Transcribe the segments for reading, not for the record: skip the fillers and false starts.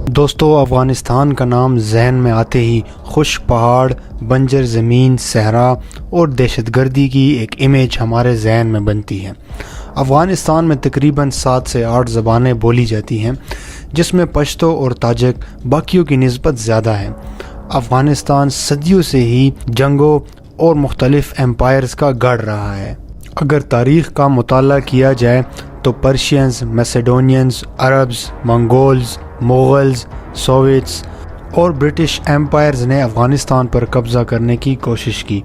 دوستو، افغانستان کا نام ذہن میں آتے ہی خشک پہاڑ، بنجر زمین، صحرا اور دہشت گردی کی ایک امیج ہمارے ذہن میں بنتی ہے۔ افغانستان میں تقریباً 7 سے 8 زبانیں بولی جاتی ہیں، جس میں پشتو اور تاجک باقیوں کی نسبت زیادہ ہے۔ افغانستان صدیوں سے ہی جنگوں اور مختلف ایمپائرز کا گڑھ رہا ہے۔ اگر تاریخ کا مطالعہ کیا جائے تو پرشینز، میسیڈونینز، عربز، منگولز، مغلز، سوویتس اور برٹش ایمپائرز نے افغانستان پر قبضہ کرنے کی کوشش کی۔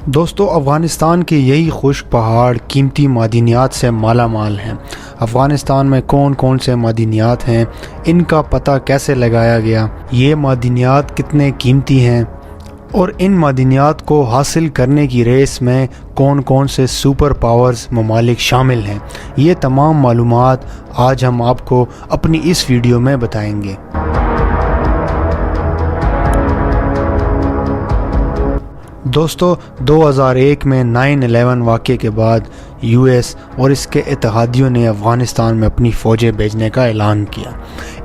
دوستو، افغانستان کے یہی خشک پہاڑ قیمتی معدنیات سے مالا مال ہیں۔ افغانستان میں کون کون سے معدنیات ہیں، ان کا پتہ کیسے لگایا گیا، یہ معدنیات کتنے قیمتی ہیں، اور ان معدنیات کو حاصل کرنے کی ریس میں کون کون سے سپر پاورز ممالک شامل ہیں، یہ تمام معلومات آج ہم آپ کو اپنی اس ویڈیو میں بتائیں گے۔ دوستو، 2001 میں 9/11 واقعے کے بعد یو ایس اور اس کے اتحادیوں نے افغانستان میں اپنی فوجیں بھیجنے کا اعلان کیا۔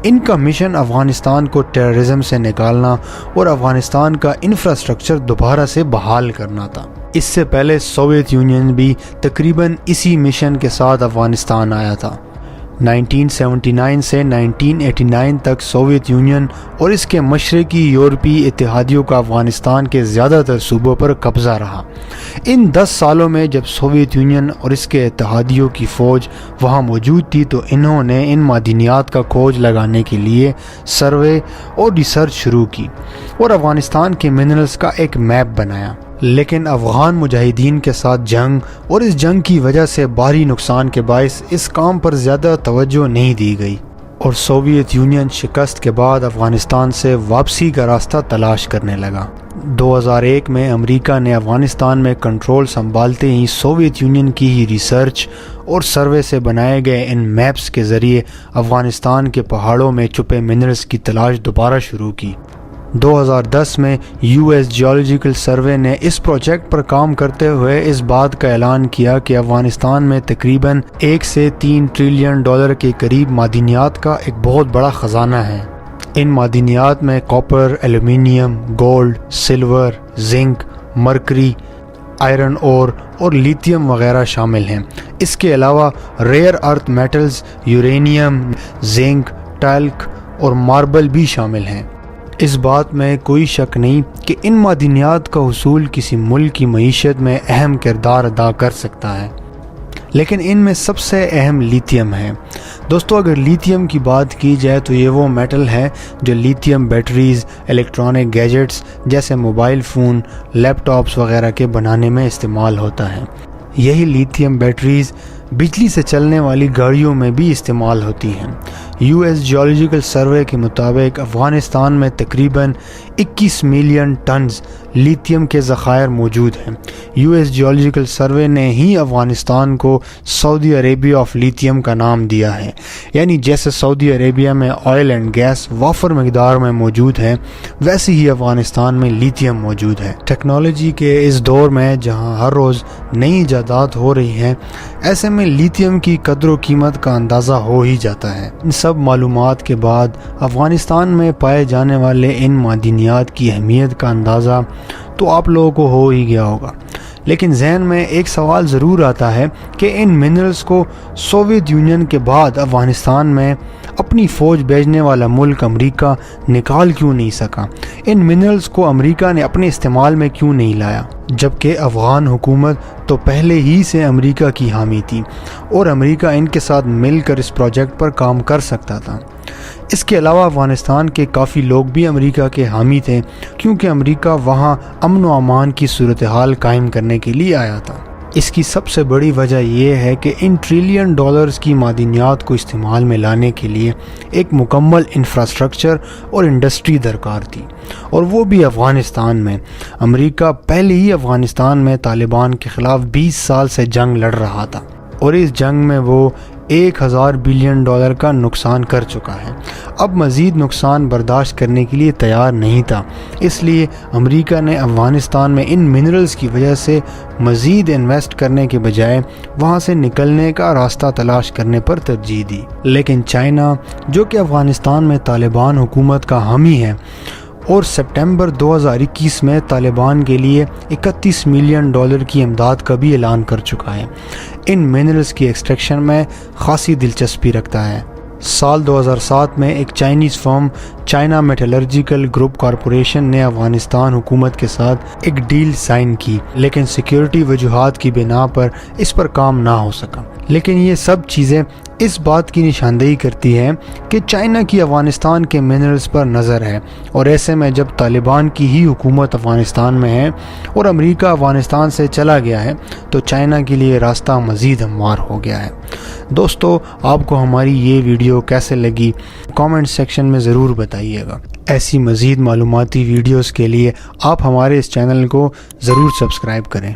ان کا مشن افغانستان کو ٹیررزم سے نکالنا اور افغانستان کا انفراسٹرکچر دوبارہ سے بحال کرنا تھا۔ اس سے پہلے سوویت یونین بھی تقریباً اسی مشن کے ساتھ افغانستان آیا تھا۔ 1979 سے 1989 تک سوویت یونین اور اس کے مشرقی یورپی اتحادیوں کا افغانستان کے زیادہ تر صوبوں پر قبضہ رہا۔ ان 10 سالوں میں جب سوویت یونین اور اس کے اتحادیوں کی فوج وہاں موجود تھی تو انہوں نے ان معدنیات کا کھوج لگانے کے لیے سروے اور ریسرچ شروع کی اور افغانستان کے منرلز کا ایک میپ بنایا۔ لیکن افغان مجاہدین کے ساتھ جنگ اور اس جنگ کی وجہ سے بھاری نقصان کے باعث اس کام پر زیادہ توجہ نہیں دی گئی، اور سوویت یونین شکست کے بعد افغانستان سے واپسی کا راستہ تلاش کرنے لگا۔ 2001 میں امریکہ نے افغانستان میں کنٹرول سنبھالتے ہی سوویت یونین کی ہی ریسرچ اور سروے سے بنائے گئے ان میپس کے ذریعے افغانستان کے پہاڑوں میں چھپے منرلز کی تلاش دوبارہ شروع کی۔ 2010 میں یو ایس جیولوجیکل سروے نے اس پروجیکٹ پر کام کرتے ہوئے اس بات کا اعلان کیا کہ افغانستان میں تقریباً 1 سے 3 ٹریلین ڈالر کے قریب معدنیات کا ایک بہت بڑا خزانہ ہے۔ ان معدنیات میں copper, aluminium, gold, silver, zinc, mercury, iron اور لیتھیم وغیرہ شامل ہیں۔ اس کے علاوہ ریئر ارتھ میٹلز، یورینیم، زنک، ٹالک اور ماربل بھی شامل ہیں۔ اس بات میں کوئی شک نہیں کہ ان معدنیات کا حصول کسی ملک کی معیشت میں اہم کردار ادا کر سکتا ہے، لیکن ان میں سب سے اہم لیتھیم ہے۔ دوستو، اگر لیتھیم کی بات کی جائے تو یہ وہ میٹل ہے جو لیتھیم بیٹریز، الیکٹرانک گیجٹس جیسے موبائل فون، لیپ ٹاپس وغیرہ کے بنانے میں استعمال ہوتا ہے۔ یہی لیتھیم بیٹریز بجلی سے چلنے والی گاڑیوں میں بھی استعمال ہوتی ہیں۔ یو ایس جیولوجیکل سروے کے مطابق افغانستان میں تقریباً 21 ملین ٹنز لیتھیم کے ذخائر موجود ہیں۔ یو ایس جیولوجیکل سروے نے ہی افغانستان کو سعودی عربیہ آف لیتھیم کا نام دیا ہے، یعنی جیسے سعودی عربیہ میں آئل اینڈ گیس وافر مقدار میں موجود ہے، ویسے ہی افغانستان میں لیتھیم موجود ہے۔ ٹیکنالوجی کے اس دور میں جہاں ہر روز نئی ایجادات ہو رہی ہیں، ایسے میں لیتھیم کی قدر و قیمت کا اندازہ ہو ہی جاتا ہے۔ ان سب معلومات کے بعد افغانستان میں پائے جانے والے ان معدنیات کی اہمیت کا اندازہ تو آپ لوگوں کو ہو ہی گیا ہوگا، لیکن ذہن میں ایک سوال ضرور آتا ہے کہ ان منرلز کو سوویت یونین کے بعد افغانستان میں اپنی فوج بھیجنے والا ملک امریکہ نکال کیوں نہیں سکا؟ ان منرلز کو امریکہ نے اپنے استعمال میں کیوں نہیں لایا؟ جبکہ افغان حکومت تو پہلے ہی سے امریکہ کی حامی تھی اور امریکہ ان کے ساتھ مل کر اس پروجیکٹ پر کام کر سکتا تھا۔ اس کے علاوہ افغانستان کے کافی لوگ بھی امریکہ کے حامی تھے، کیونکہ امریکہ وہاں امن و امان کی صورتحال قائم کرنے کے لیے آیا تھا۔ اس کی سب سے بڑی وجہ یہ ہے کہ ان ٹریلین ڈالرز کی معدنیات کو استعمال میں لانے کے لیے ایک مکمل انفراسٹرکچر اور انڈسٹری درکار تھی، اور وہ بھی افغانستان میں۔ امریکہ پہلے ہی افغانستان میں طالبان کے خلاف 20 سال سے جنگ لڑ رہا تھا، اور اس جنگ میں وہ $1000 بلین کا نقصان کر چکا ہے۔ اب مزید نقصان برداشت کرنے کے لیے تیار نہیں تھا، اس لیے امریکہ نے افغانستان میں ان منرلز کی وجہ سے مزید انویسٹ کرنے کے بجائے وہاں سے نکلنے کا راستہ تلاش کرنے پر ترجیح دی۔ لیکن چائنا، جو کہ افغانستان میں طالبان حکومت کا حامی ہے اور سپٹمبر 2021 میں طالبان کے لیے $31 ملین کی امداد کا بھی اعلان کر چکا ہے، ان منرلز کی ایکسٹریکشن میں خاصی دلچسپی رکھتا ہے۔ سال 2007 میں ایک چائنیز فرم چائنا میٹلرجیکل گروپ کارپوریشن نے افغانستان حکومت کے ساتھ ایک ڈیل سائن کی، لیکن سیکیورٹی وجوہات کی بنا پر اس پر کام نہ ہو سکا۔ لیکن یہ سب چیزیں اس بات کی نشاندہی کرتی ہے کہ چائنا کی افغانستان کے منرلز پر نظر ہے، اور ایسے میں جب طالبان کی ہی حکومت افغانستان میں ہے اور امریکہ افغانستان سے چلا گیا ہے تو چائنا کے لیے راستہ مزید ہموار ہو گیا ہے۔ دوستو، آپ کو ہماری یہ ویڈیو کیسے لگی کامنٹ سیکشن میں ضرور بتائیے گا۔ ایسی مزید معلوماتی ویڈیوز کے لیے آپ ہمارے اس چینل کو ضرور سبسکرائب کریں۔